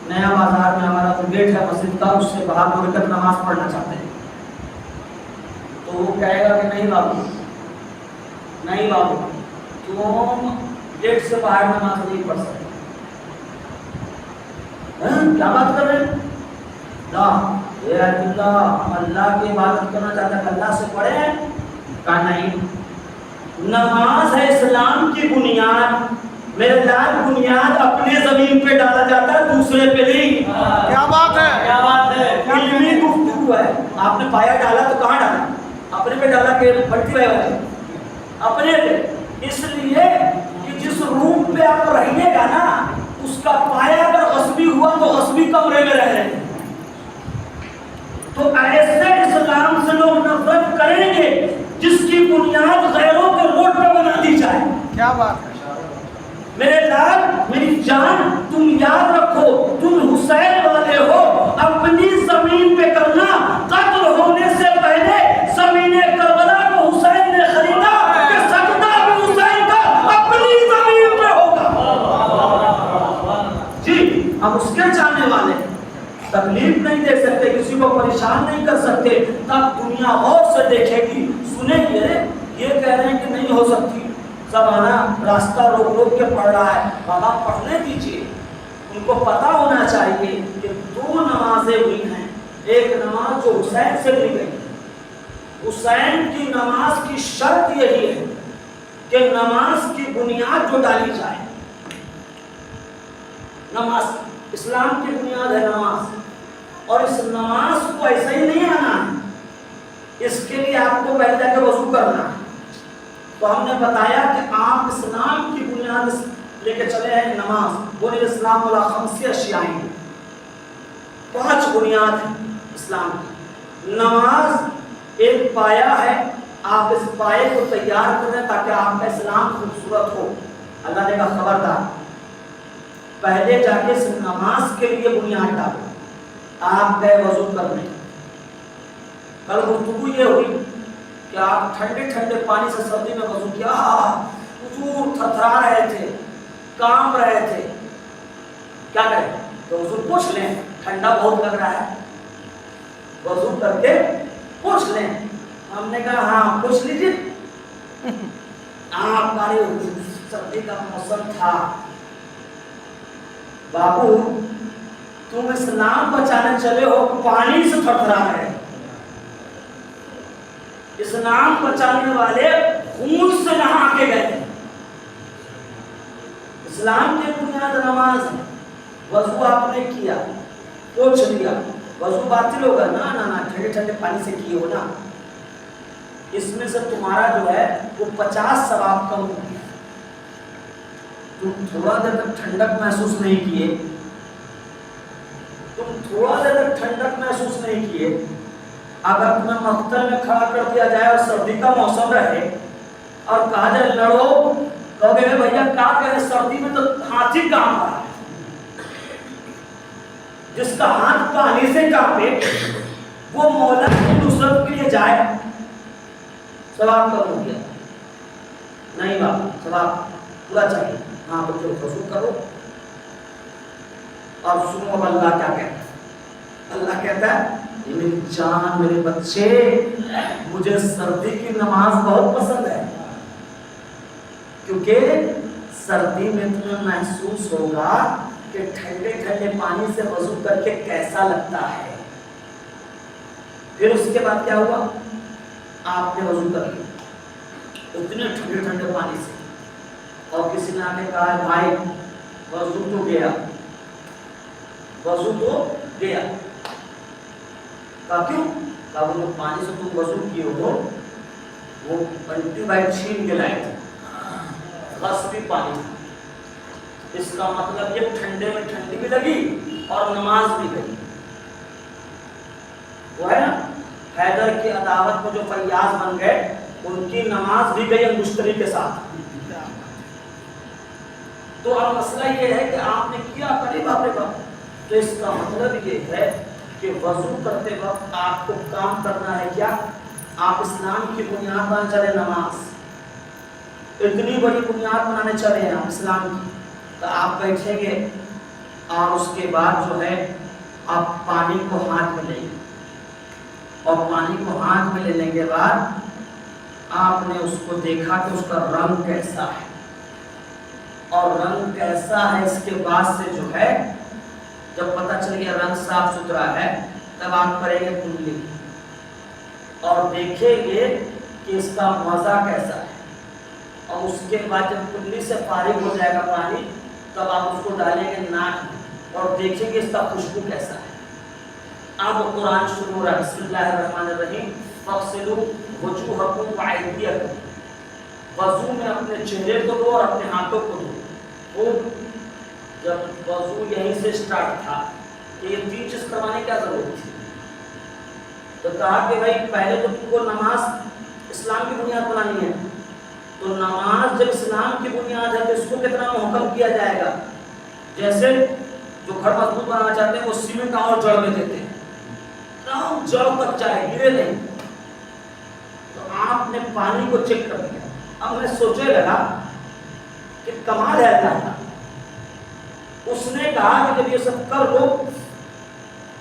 نیا بازار میں ہمارا جو گیٹ ہے مسجد کا، اس سے باہر 2 رکعت نماز پڑھنا چاہتے ہیں، تو وہ کہے گا کہ نہیں بابو، نہیں بابو، تم گیٹ سے باہر نماز نہیں پڑھ سکتے۔ کیا بات کر رہے ہیں؟ ہم اللہ کی عبادت کرنا چاہتے ہیں، اللہ سے پڑھیں؟ کہا نہیں، نماز ہے اسلام کی بنیاد۔ میرے لال بنیاد اپنے زمین پہ ڈالا جاتا ہے، دوسرے پہ نہیں۔ کیا بات ہے، کیا بات ہے، علمی گفتگو ہے۔ آپ نے پایا ڈالا تو کہاں ڈالا؟ اپنے پہ ڈالا کہ بڑھتی رہے گا؟ اپنے پہ۔ اس لیے کہ جس روم پہ آپ رہیے گا نا، اس کا پایا اگر غصبی ہوا تو غصبی کمرے میں رہ رہے ہیں۔ تو ایسے اسلام سے لوگ نفرت کریں گے جس کی بنیاد غیروں کے روڈ پہ بنا دی جائے۔ کیا بات ہے میرے لال، میری جان، تم یاد رکھو، تم حسین والے ہو، اپنی زمین پہ کرنا۔ قتل ہونے سے پہلے زمین کربلا کو حسین نے خریدا کہ سجدہ بھی حسین کا اپنی زمین پہ ہوگا۔ جی، ہم اس کے چاہنے والے ہیں، تکلیف نہیں دے سکتے، کسی کو پریشان نہیں کر سکتے، تب دنیا غور سے دیکھے گی، سنیں گے۔ یہ کہہ رہے ہیں کہ نہیں ہو سکتی، زمانہ راستہ روک کے پڑھ رہا ہے، بابا پڑھنے دیجیے۔ ان کو پتا ہونا چاہیے کہ 2 نمازیں ہوئی ہیں، ایک نماز جو حسین سے لی گئی، حسین کی نماز کی شرط یہی ہے کہ نماز کی بنیاد جو ڈالی جائے، نماز اسلام کی بنیاد ہے نماز، اور اس نماز کو ایسے ہی نہیں آنا ہے، اس کے لیے آپ کو پہلے جا کے وضو کرنا ہے۔ تو ہم نے بتایا کہ آپ اسلام کی بنیاد لے کے چلے ہیں نماز۔ بنی الاسلام علی 5 اشیاء، 5 بنیاد ہیں اسلام کی۔ نماز ایک پایا ہے آپ اس پائے کو تیار کر دیں تاکہ آپ کا اسلام خوبصورت ہو. اللہ نے کہا خبردار، پہلے جا کے نماز کے لیے بنیاد ڈالو. آپ گئے وضو کرنے. کل گفتگو یہ ہوئی کہ آپ ٹھنڈے ٹھنڈے پانی سے سردی میں وضو کیا، حضور تھرتھرا رہے تھے، کانپ رہے تھے. کیا کریں؟ تو حضور پوچھ لیں، ٹھنڈا بہت لگ رہا ہے، وضو کر کے پوچھ لیں. ہم نے کہا ہاں پوچھ لیجیے. آپ کا سردی کا موسم تھا. بابو تم اسلام بچانے چلے ہو، پانی سے تھرتھرا رہے. اسلام بچانے والے خون سے نہا کے گئے. اسلام کی بنیاد نماز ہے. وضو آپ نے کیا، پوچھ لیا، وضو باطل ہوگا؟ نہ ٹھنڈے ٹھنڈے پانی سے کیے ہو نا. اس میں سے تمہارا جو ہے وہ 50 ثواب کم ہو گیا. تم تھوڑا دیر تک ٹھنڈک محسوس نہیں کیے، تم تھوڑا دیر تک ٹھنڈک محسوس نہیں کیے. اگر تمہیں مقتل میں کھڑا کر دیا جائے اور سردی کا موسم رہے اور کہا جائے لڑو، کہو گے بھیا کیا کہہ رہے، سردی میں تو ہاتھی کام رہا ہے. جس کا ہاتھ پانی سے کانپے وہ مولا کی نصرت کے لیے جائے، ثواب کم ہو گیا. نہیں بابا ثواب پورا چاہیے. ہاں بچوں وضو کرو اور سنو اب اللہ کیا کہتا ہے. اللہ کہتا ہے میری جان میرے بچے، مجھے سردی کی نماز بہت پسند ہے، کیونکہ سردی میں تمہیں محسوس ہوگا کہ ٹھنڈے ٹھنڈے پانی سے وضو کر کے کیسا لگتا ہے. پھر اس کے بعد کیا ہوا؟ آپ نے وضو کر لیا اتنے ٹھنڈے ٹھنڈے پانی سے، اور کسی نے آ کے کہا بھائی وضو تو گیا، وضو تو گیا. کہا کیوں؟ کہا وہ پانی سے تم وضو کیے ہو وہ بنٹی بھائی چھین کے لائے تھے، غصبی پانی. اس کا مطلب یہ ٹھنڈے میں ٹھنڈی بھی لگی اور نماز بھی گئی. وہ ہے نا حیدر کی عداوت میں جو فیاض بن گئے، ان کی نماز بھی گئی مشتری کے ساتھ. تو اب مسئلہ یہ ہے کہ آپ نے کیا کرے باپ رے باپ. تو اس کا مطلب یہ ہے کہ وضو کرتے وقت آپ کو کام کرنا ہے کیا؟ آپ اسلام کی بنیاد بنانے چلے، نماز اتنی بڑی بنیاد بنانے چلے ہیں آپ اسلام کی. تو آپ بیٹھیں گے اور اس کے بعد جو ہے آپ پانی کو ہاتھ میں لیں گے، اور پانی کو ہاتھ میں لینے کے بعد آپ نے اس کو دیکھا کہ اس کا رنگ کیسا ہے، اور رنگ کیسا ہے اس کے بعد سے جو ہے جب پتہ چل گیا رنگ صاف ستھرا ہے، تب آپ کریں گے کلی اور دیکھیں گے کہ اس کا مزہ کیسا ہے. اور اس کے بعد جب کلی سے فارغ ہو جائے گا پانی، تب آپ اس کو ڈالیں گے ناک میں اور دیکھیں گے اس کا خوشبو کیسا ہے. اب قرآن شروع ہو رہا ہے. بسم اللہ الرحمن الرحیم. فاغسلوا وجوہکم وایدیکم. وضو میں اپنے چہرے کو دھو اور اپنے ہاتھوں کو دھو. خوب جب وضو یہیں سے سٹارٹ تھا کہ یہ 3 چیز کروانے کی کیا ضرورت تھی؟ تو کہا کہ بھائی پہلے تو تم کو نماز اسلام کی بنیاد بنانی ہے. تو نماز جب اسلام کی بنیاد ہے تو اس کو کتنا محکم کیا جائے گا. جیسے جو گھر مضبوط بنانا چاہتے ہیں وہ سیمنٹ اور جڑ میں دیتے ہیں، جڑ تک جائے، گرے نہیں. تو آپ نے پانی کو چیک کر دیا. اب میں سوچے لگا کہ کمال ہے اللہ کا. اس نے کہا کہ جب یہ سب کر لو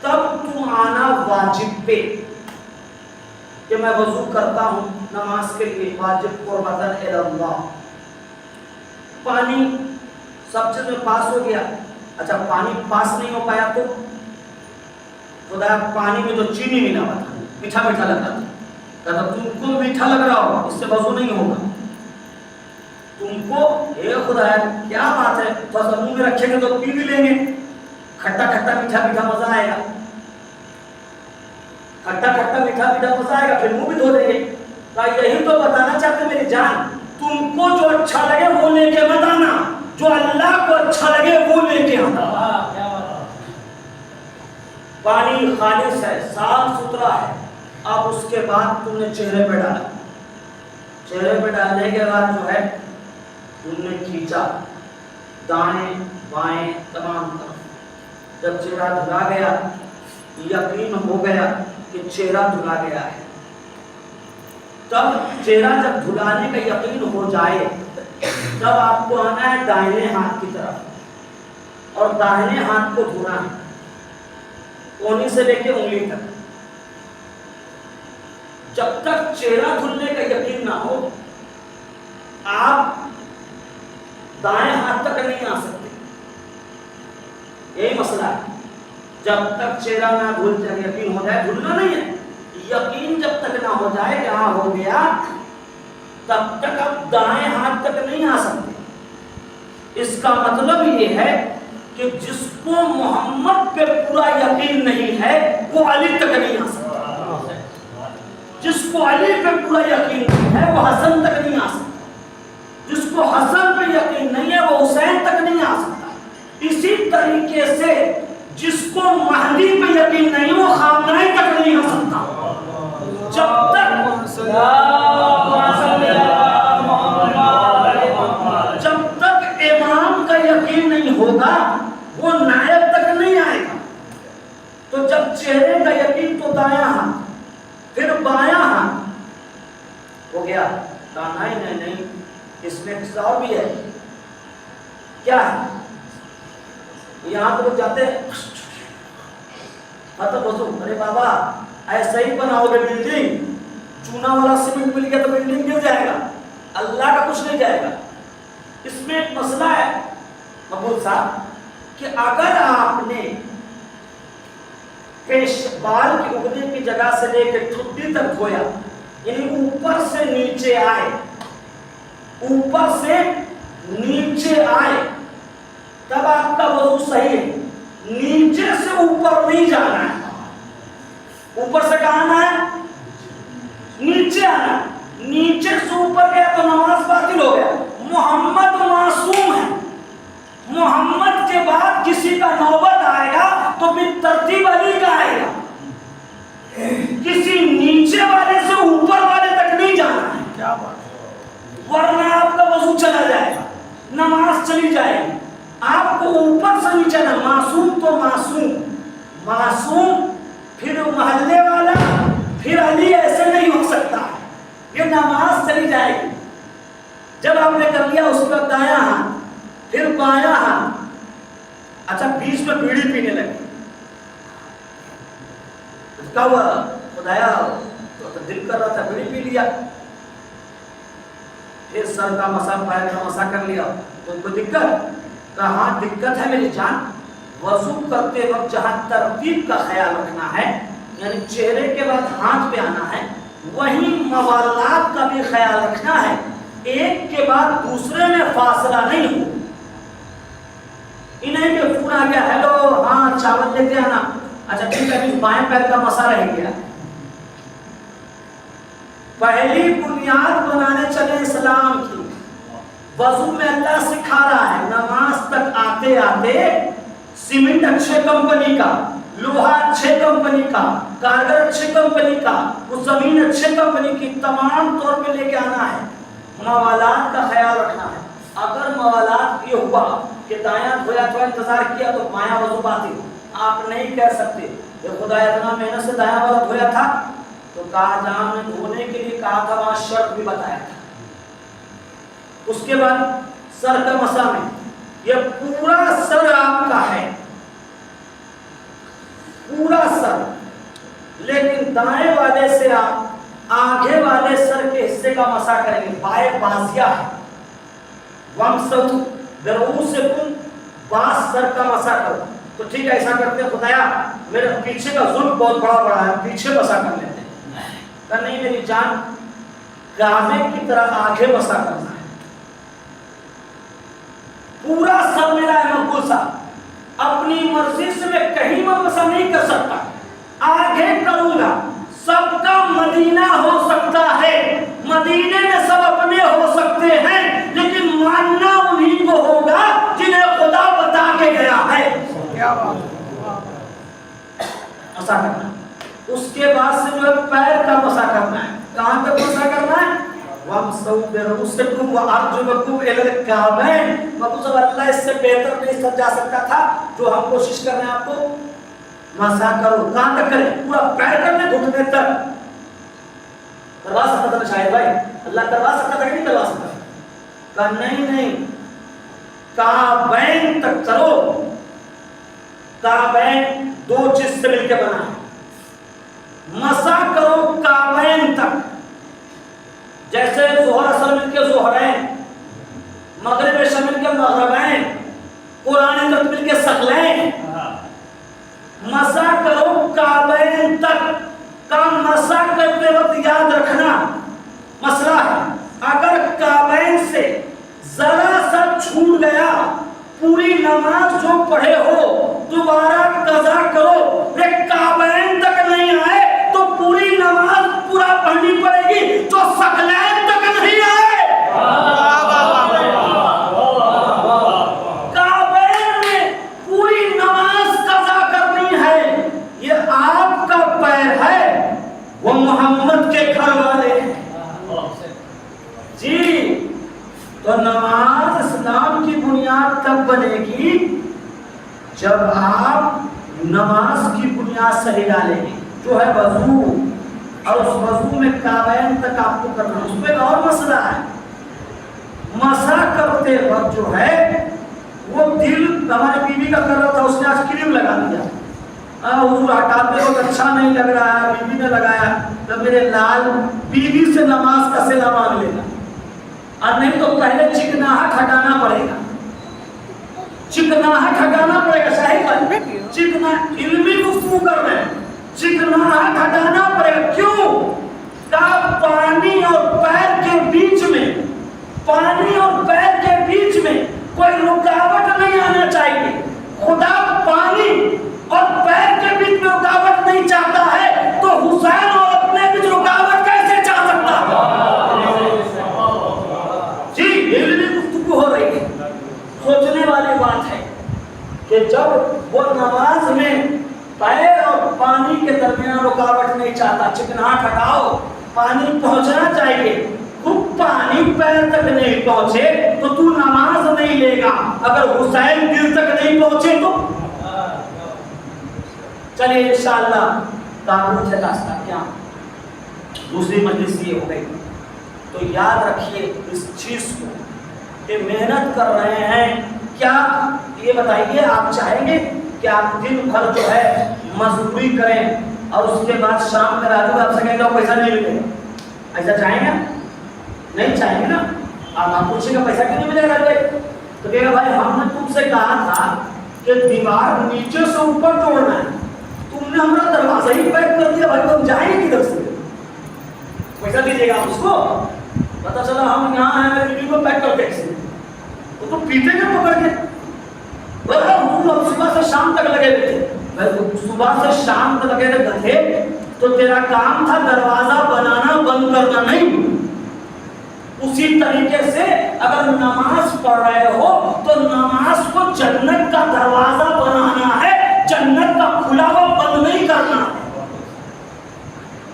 تب تم آنا واجب پہ کہ میں وضو کرتا ہوں نماز کے لیے، واجب قربتاً الی اللہ. پانی سب چیز میں پاس ہو گیا. اچھا پانی پاس نہیں ہو پایا تو خدا پانی میں جو چینی ملا ہوا تھا میٹھا میٹھا لگ رہا تھا، کہتا تم کو میٹھا لگ رہا ہوگا، اس سے وضو نہیں ہوگا. تم کو اے خدا کیا بات ہے، تھوڑا سا منہ میں رکھیں گے تو پی بھی لیں گے، کھٹا کھٹا میٹھا میٹھا مزہ آئے گا، کھٹا کھٹا میٹھا میٹھا مزہ آئے گا، پھر منہ بھی دھو دیں گے. یہی تو بتانا چاہتے میری جان، تم کو جو اچھا لگے وہ لے کے مت آنا، جو اللہ کو اچھا لگے وہ لے کے آنا. پانی خالص ہے، صاف ستھرا ہے. اب اس کے بعد تم نے چہرے پہ ڈالا، چہرے پہ ڈالنے کے بعد جو ہے تم نے کھینچا دائیں بائیں تمام طرف، جب چہرہ دھلا گیا یقین ہو گیا کہ چہرہ دھلا گیا ہے، تب چہرہ جب دھلانے کا یقین ہو جائے تب آپ کو آنا ہے دائنے ہاتھ کی طرف اور دائنے ہاتھ کو دھونا ہے کونی سے لے کے انگلی تک۔ جب تک چہرہ دھلنے کا یقین نہ ہو آپ دائیں ہاتھ تک نہیں آ سکتے، یہی مسئلہ ہے۔ جب تک چہرہ نہ دھل جائے، یقین ہو جائے، دھلنا نہیں ہے، یقین جب تک نہ ہو جائے کہ ہاں ہو گیا، تب تک آپ دائیں ہاتھ تک نہیں آ سکتے۔ اس کا مطلب یہ ہے کہ جس کو محمد پہ پورا یقین نہیں ہے وہ علی تک نہیں آ سکتا، جس کو علی پہ پورا یقین نہیں ہے وہ حسن تک نہیں آ سکتا، جس کو حسن پہ یقین نہیں ہے وہ حسین تک نہیں آ سکتا۔ اسی طریقے سے جس کو مہدی پہ یقین نہیں وہ خامنائی تک نہیں آ سکتا۔ جب تک امام کا یقین نہیں ہوگا وہ نائب تک نہیں آئے گا۔ تو جب چہرے کا یقین تو دایاں ہاتھ پھر بایاں ہاتھ ہو گیا، کہا نہیں اس میں قصہ اور بھی ہے۔ کیا ہے؟ یہاں تو لوگ جاتے ہیں ارے بابا ایسا ہی بناؤ گے بلڈنگ، چونا والا سیمنٹ مل گیا تو بلڈنگ گر جائے گا، اللہ کا کچھ نہیں جائے گا۔ اس میں ایک مسئلہ ہے مقبول صاحب کہ اگر آپ نے بال کی اگنے کی جگہ سے لے کے ٹھڈی تک دھویا، یعنی اوپر سے نیچے آئے، اوپر سے نیچے آئے، تب آپ کا وضو صحیح ہے۔ نیچے سے اوپر نہیں جانا ہے، اوپر سے کہاں آنا ہے؟ نیچے آنا ہے۔ نیچے سے اوپر گیا تو نماز باطل ہو گیا۔ محمد معصوم ہے، محمد کے بعد کسی کا نوبت آئے گا تو بالترتیب علی کا آئے گا، کسی نیچے والے سے اوپر والے تک نہیں جانا ہے، کیا بات، ورنہ آپ کا وضو چلا جائے گا، نماز چلی جائے گی۔ آپ کو اوپر سے نیچے نہ، معصوم تو معصوم، معصوم پھر محلے والا پھر علی، ایسے نہیں ہو سکتا، یہ نماز چلی جائے گی۔ جب آپ نے کر لیا اس کے بعد دایاں ہاتھ پھر بایاں ہاتھ، اچھا بیچ میں بیڑی پینے لگے، کیا ہوا خدایا تو دل کر رہا تھا بیڑی پی لیا، پھر سر کا مسا پیر کا مسا کر لیا، تو کوئی دقت؟ کہا ہاں دقت ہے میری جان، وضو کرتے وقت جہاں ترتیب کا خیال رکھنا ہے، یعنی چہرے کے بعد ہاتھ پہ آنا ہے، وہیں موالات کا بھی خیال رکھنا ہے، ایک کے بعد دوسرے میں فاصلہ نہیں ہو۔ انہیں کہ فون آ گیا، ہیلو ہاں چاول لیتے آنا، اچھا ٹھیک ہے ابھی بائیں پیر کا مسا رہ گیا۔ پہلی بنیاد بنانے چلے اسلام کی، وضو میں اللہ سکھا رہا ہے، نماز تک آتے آتے سیمنٹ اچھے کمپنی کا، لوہا اچھے کمپنی کا، کارگر اچھے کمپنی کا، وہ زمین اچھے کمپنی کی، تمام طور پہ لے کے آنا ہے، موالات کا خیال رکھنا ہے۔ اگر موالات یہ ہوا کہ دایاں دھویا تو انتظار کیا تو بایاں وضو باطل، آپ نہیں کہہ سکتے کہ خدا اتنا محنت سے دایاں والا دھویا تھا، تو کہا جہاں میں دھونے کے لیے کہا تھا وہاں شرط بھی بتایا تھا۔ اس کے بعد سر کا مسا میں، یہ پورا سر آپ کا ہے، پورا سر، لیکن دائیں والے سے آپ آگے والے سر کے حصے کا مسا کریں گے، بائیں بازیا ہے، وَمْسَحُ بِرُؤُوسِكُمْ، باز سر کا مسا کرو، تو ٹھیک ہے ایسا کرتے ہیں خدایا میرے پیچھے کا ظلم بہت بڑا بڑا ہے، پیچھے مسا کر لیتے ہیں، کہا نہیں میری جان کعبے کی طرح آگے مسا کرنا ہے، پورا سر میرا ہے مقبول صاحب، اپنی مرضی سے میں کہیں مسا نہیں کر سکتا، آگے کروں گا، سب کا مدینہ ہو سکتا ہے، مدینے میں سب اپنے ہو سکتے ہیں، لیکن ماننا انہیں کو ہوگا جنہیں خدا بتا کے گیا ہے، کیا بات مسا کرنا۔ اس کے بعد سے جو ہے پیر کا مسا کرنا ہے، کہاں تک مسا کرنا ہے؟ وَامْسَوْا بِرُؤُوسِكُمْ وَأَرْجُلَكُمْ إِلَى الْكَعْبَيْنِ. مطلب اللہ اس سے بہتر نہیں سمجھا سکتا تھا. جو ہم کوشش کر رہے ہیں آپ کو مسا کرو. کہاں تک کریں؟ پورا پیر کرنے گھٹنے تک. کروا سکتا تھا شاید بھائی, اللہ کروا سکتا تھا کہ نہیں کروا سکتا؟ کہا نہیں, کعبین تک کرو. کعبین دو چیز سے مل کے بنا ہے. مسا کرو کعبین تک, جیسے ظہر اثر مل کے ظہرین, مغرب عشاء مل کے مغربین, قرآن تک مل کے ثقلین. مسا کرو کعبین تک. کا مسا کرتے وقت یاد رکھنا مسئلہ ہے, اگر کعبین سے ذرا سا چھوٹ گیا, پوری نماز جو پڑھے ہو دوبارہ قضا کرو. کعبین تک نہیں آئے تو پوری نماز پورا پڑھنی پڑے گی, جو ثقلین تک نہیں آئے. کعبین میں پوری نماز قضا کرنی ہے. یہ آپ کا پیر ہے, وہ محمد کے گھر والے ہیں جی. تو نماز اسلام کی بنیاد تب بنے گی جب آپ نماز کی بنیاد صحیح ڈالیں گے, جو ہے وضو. اور اس وضو میں کعبین تک آپ کو کرنا. اس میں ایک اور مسئلہ ہے, مسا کرتے وقت جو ہے وہ دل ہماری بیوی کا کر رہا تھا, اس نے آج کریم لگا دیا. حضور ہٹاتے وقت اچھا نہیں لگ رہا ہے, بیوی نے لگایا, تو میرے لال بیوی سے نماز کا صلہ مانگ لینا. اور نہیں تو پہلے چکناہٹ ہٹانا پڑے گا. چکناہٹ ہٹانا پڑے گا. شاہد بھائی علمی گفتگو کر رہے ہیں. چکناہٹ ہٹانا پڑے گا. کیوں؟ پانی اور پیر کے بیچ میں, پانی اور پیر کے بیچ میں کوئی رکاوٹ نہیں آنا چاہیے. خدا پانی اور پیر کے بیچ میں رکاوٹ نہیں چاہتا ہے تو حسین اور اپنے بیچ رکاوٹ کیسے چاہ سکتا ہے؟ جی علمی گفتگو ہو رہی ہے. سوچنے والی بات ہے کہ جب وہ نماز میں پیر اور پانی کے درمیان رکاوٹ نہیں چاہتا, چکناہٹ ہٹاؤ, پانی پہنچنا چاہیے. خوب پانی پیر تک نہیں پہنچے تو تو نماز نہیں لے گا. اگر حسین دل تک نہیں پہنچے تو چلیے انشاءاللہ تعارف ہے راستہ کیا. دوسری مجلس یہ ہو گئی. تو یاد رکھیے اس چیز کو کہ محنت کر رہے ہیں. کیا یہ بتائیے, آپ چاہیں گے کہ آپ دن بھر جو ہے مزدوری کریں اور اس کے بعد شام میں راجو آپ سے کہیں گے پیسہ نہیں ملے گا؟ ایسا چاہیں گے؟ نہیں چاہیں گے نا. آپ پوچھیں گے پیسہ کیوں نہیں ملے گا؟ تو کہے گا بھائی ہم نے تم سے کہا تھا کہ دیوار نیچے سے اوپر توڑنا ہے, تم نے ہمارا دروازہ ہی پیک کر دیا. بھائی تو ہم جائیں گے کدھر سے؟ پیسہ دیجیے گا اس کو. پتا چلا ہم یہاں ہیں بیوی کو پیک کر کے وہ تو پیتے گے پکڑ کے. صبح سے شام تک لگے ہوئے تھے. صبح سے شام تک لگے ہوئے تھے تو تیرا کام تھا دروازہ بنانا, بند کرنا نہیں. اسی طریقے سے اگر نماز پڑھ رہے ہو تو نماز کو جنت کا دروازہ بنانا ہے, جنت کا کھلا ہوا بند نہیں کرنا ہے.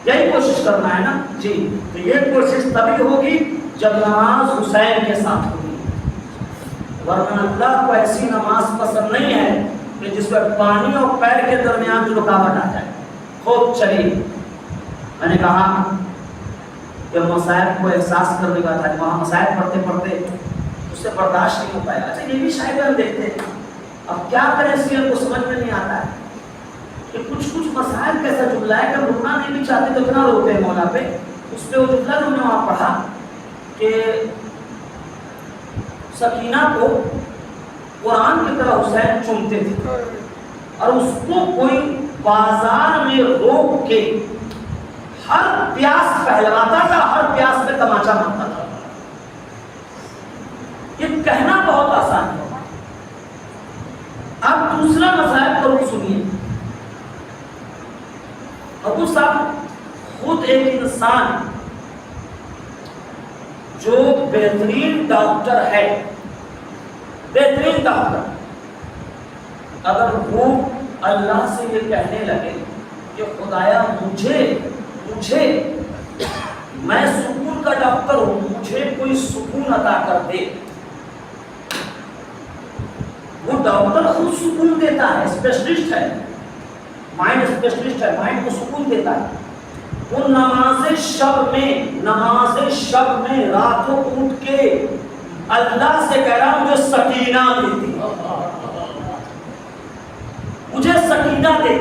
یہی کوشش کرنا ہے نا جی. تو یہ کوشش تبھی ہوگی جب نماز حسین کے ساتھ ہوگی, ورنہ اللہ کو ایسی نماز پسند نہیں ہے کہ جس میں پانی اور پیر کے درمیان جو رکاوٹ آ جائے. خوب چلیے, میں نے کہا کہ مسائل کو احساس کرنے کا تھا. وہاں مسائل پڑھتے پڑھتے اس سے برداشت نہیں ہو پائے. اچھا یہ بھی شاید ہم دیکھتے ہیں, اب کیا کریں سیئر کو سمجھ میں نہیں آتا ہے کہ کچھ مسائل کیسا جملہ ہے کہ رونا نہیں بھی چاہتے تو اتنا روتے ہیں مولا پہ. اس پہ وہ جملہ جو نے وہاں پڑھا کہ سکینہ کو قرآن کی طرح حسین چومتے تھے اور اس کو کوئی بازار میں روک کے ہر پیاس پہلواتا تھا, ہر پیاس پہ تماچا مارتا تھا. یہ کہنا بہت آسان ہے. اب دوسرا مسائل کو سنیے. ابو صاحب خود ایک انسان جو بہترین ڈاکٹر ہے, بہترین ڈاکٹر, اگر وہ اللہ سے یہ کہنے لگے کہ خدایا مجھے میں سکون کا ڈاکٹر ہوں، مجھے کوئی سکون عطا کر دے. وہ ڈاکٹر خود سکون دیتا ہے، اسپیشلسٹ ہے، مائنڈ اسپیشلسٹ ہے، مائنڈ کو سکون دیتا ہے. وہ نماز شب میں راتوں اٹھ کے اللہ سے کہہ رہا مجھے سکینہ دے دے، مجھے سکینہ دے دے.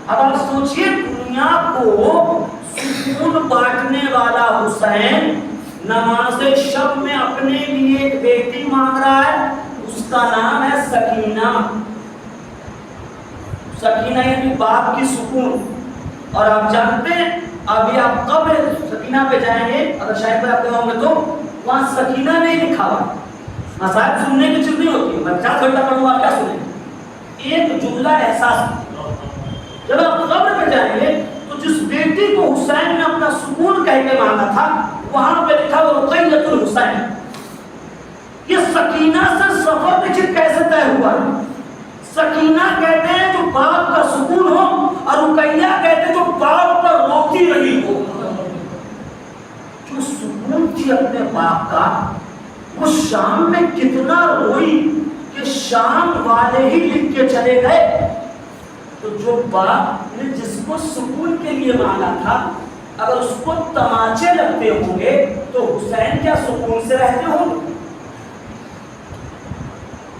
اب آپ سوچئے دنیا کو سکون بانٹنے والا حسین نماز شب میں اپنے لیے ایک بیٹی مانگ رہا ہے، اس کا نام ہے سکینہ. سکینہ یعنی باپ کی سکون. اور آپ جانتے ہیں ابھی آپ قبر سکینہ پہ جائیں گے، اگر شاید پر آپ ہوں گے تو وہاں سکینہ نہیں لکھا ہوا. مسائل سننے کی چیز نہیں ہوتی، میں 4 گھنٹہ پڑھوں آپ کیا سنیں؟ ایک جملہ احساس. جب آپ قبر پہ جائیں گے تو جس بیٹی کو حسین نے اپنا سکون کہہ کے مانگا تھا وہاں پہ لکھا وہ رقیۃ الحسین. یہ سکینہ سے سفر دیکھیں کیسے طے ہوا ہے. سکینہ کہتے ہیں جو باپ کا سکون ہو، اور رقیہ کہتے ہیں جو باپ پر روتی رہی ہو. جو سکون تھی اپنے باپ کا، وہ شام میں کتنا روئی کہ شام والے ہی لکھ کے چلے گئے. تو جو باپ نے جس کو سکون کے لیے مانگا تھا اگر اس کو تماچے لگتے ہوں گے تو حسین کیا سکون سے رہتے ہوں گے؟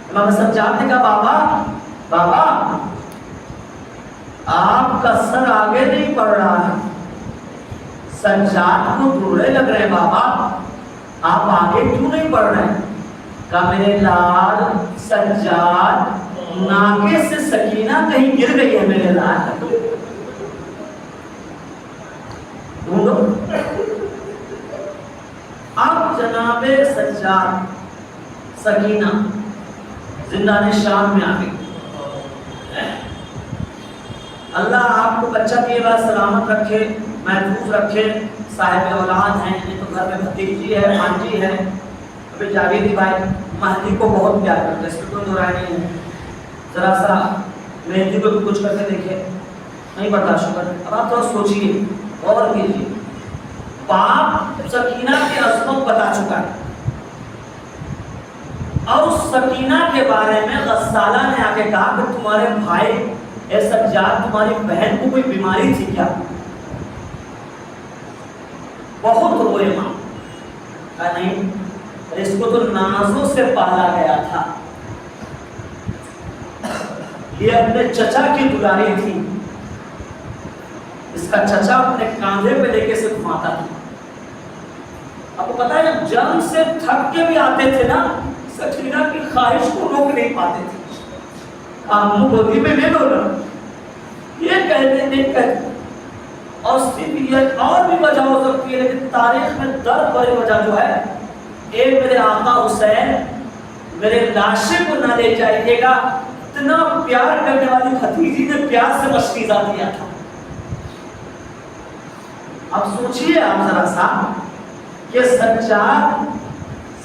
امام سجاد نے کہا بابا آپ کا سر آگے نہیں پڑ رہا ہے، سجاد کو دورے لگ رہے ہیں بابا، آپ آگے کیوں نہیں پڑھ رہے ہیں؟ کہا میرے لال سجاد ناکے سے سکینہ کہیں گر گئی ہے میرے لال. ڈھونڈو. اب جناب سجاد سکینہ زندان شام میں آ گئی. اللہ آپ کو بچہ دیے بعد سلامت رکھے، محفوظ رکھے. صاحب اولاد ہیں، یہ تو گھر میں بھتیجی ہے، بھانجی ہے. ابھی جاویدی بھائی مہدی کو بہت پیار کرتے ہیں، اس میں کوئی دو رائے نہیں ہے. ذرا سا مہندی کو بھی کچھ کر کے دیکھے، نہیں برداشت کر. اب آپ تھوڑا سوچیے، غور کیجیے. باپ سکینہ کی عظمت بتا چکا ہے، اور اس سکینہ کے بارے میں غسالہ نے آ کے کہا کہ تمہارے بھائی اے سجاد تمہاری بہن کو کوئی بیماری تھی کیا؟ بہت روئے ماں. کہا نہیں، اس کو تو نازوں سے پالا گیا تھا، یہ اپنے چچا کی دلاری تھی، اس کا چچا اپنے کاندھے پہ لے کے اسے گھماتا تھا. آپ کو پتا ہے جب جنگ سے تھک کے بھی آتے تھے نا، سکینہ کی خواہش کو روک نہیں پاتے تھے. آپ منہ گودی میں لے لو نا، یہ کہتے نہیں کہتے. اور صرف اور بھی وجہ ہو سکتی ہے، لیکن تاریخ میں درد بھری وجہ جو ہے، اے میرے آقا حسین میرے لاشے کو نہ لے جائیے گا. اتنا پیار کرنے والی بھتیجی نے پیار سے مشکیزہ دیا تھا. اب سوچئے آپ ذرا سا کہ سجاد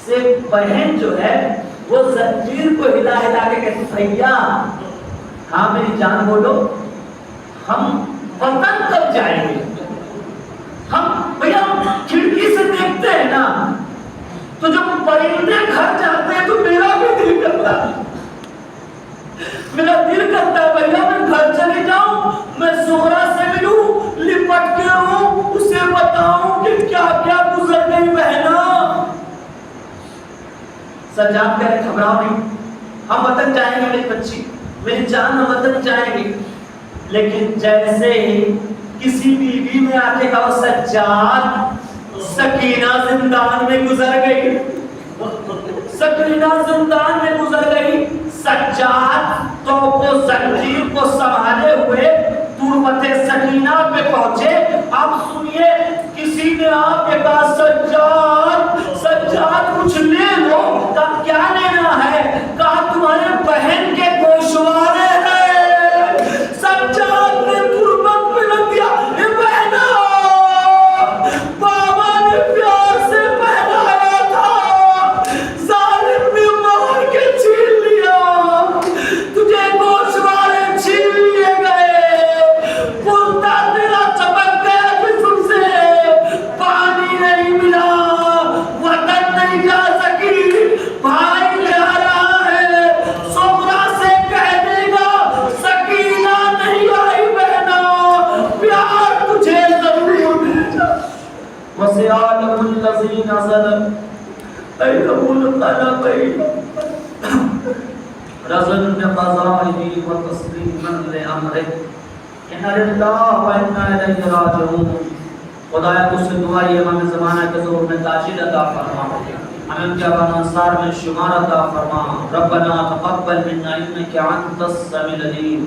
سے بہن جو ہے وہ زنجیر کو ہلا ہلا کے کہتی بھیا ہاں میری جان بولو، ہم وطن کب جائیں گے؟ ہم بھیا کھڑکی سے دیکھتے ہیں نا تو جب پرندے گھر جاتے ہیں تو میرا بھی دل کرتا ہے، میرا دل کرتا ہے بھیا میں گھر چلے جاؤں، میں زہرا سے ملوں، لپٹ کے رہوں، اسے بتاؤں کہ کیا کیا گزر گئی بہنا. سجاد کہہ رہے گھبراؤ نہیں، ہم وطن جائیں گے میری بچی، میری جان ہم وطن جائیں گے. لیکن جیسے ہی کسی بیوی میں آ کے کہا سجاد سکینہ زندان میں گزر گئی، سکینہ زندان میں گزر گئی. سجاد تو وہ زنجیر کو سنبھالے ہوئے تربت سکینہ پہ پہنچے. اب سنیے کسی نے آپ کے پاس سجاد کچھ لے لو. کہا کیا لینا ہے؟ کہا تمہارے بہن کے گوشوارے ہیں. سجاد نے تربت پہ رکھ دیا، اے بہنا بابا نے پیار سے پہنایا تھا، ظالم نے مار کے چھین لیا، تجھے گوشوارے چھین لیے گئے، پردہ تیرا چمک گیا جسم سے، پانی نہیں ملا. وسيعلم الذين ظلموا أي منقلب رزق بقضائه وتسليما لأمره إنا لله وإنا إليه راجعون. خدایا تجھ سے دعا ہے ہمیں زمانہ کے ظہور میں تاجیل عطا فرما، ہمیں ان کے انصار میں شمار عطا فرما. ربنا تقبل منا انك انت السميع العليم.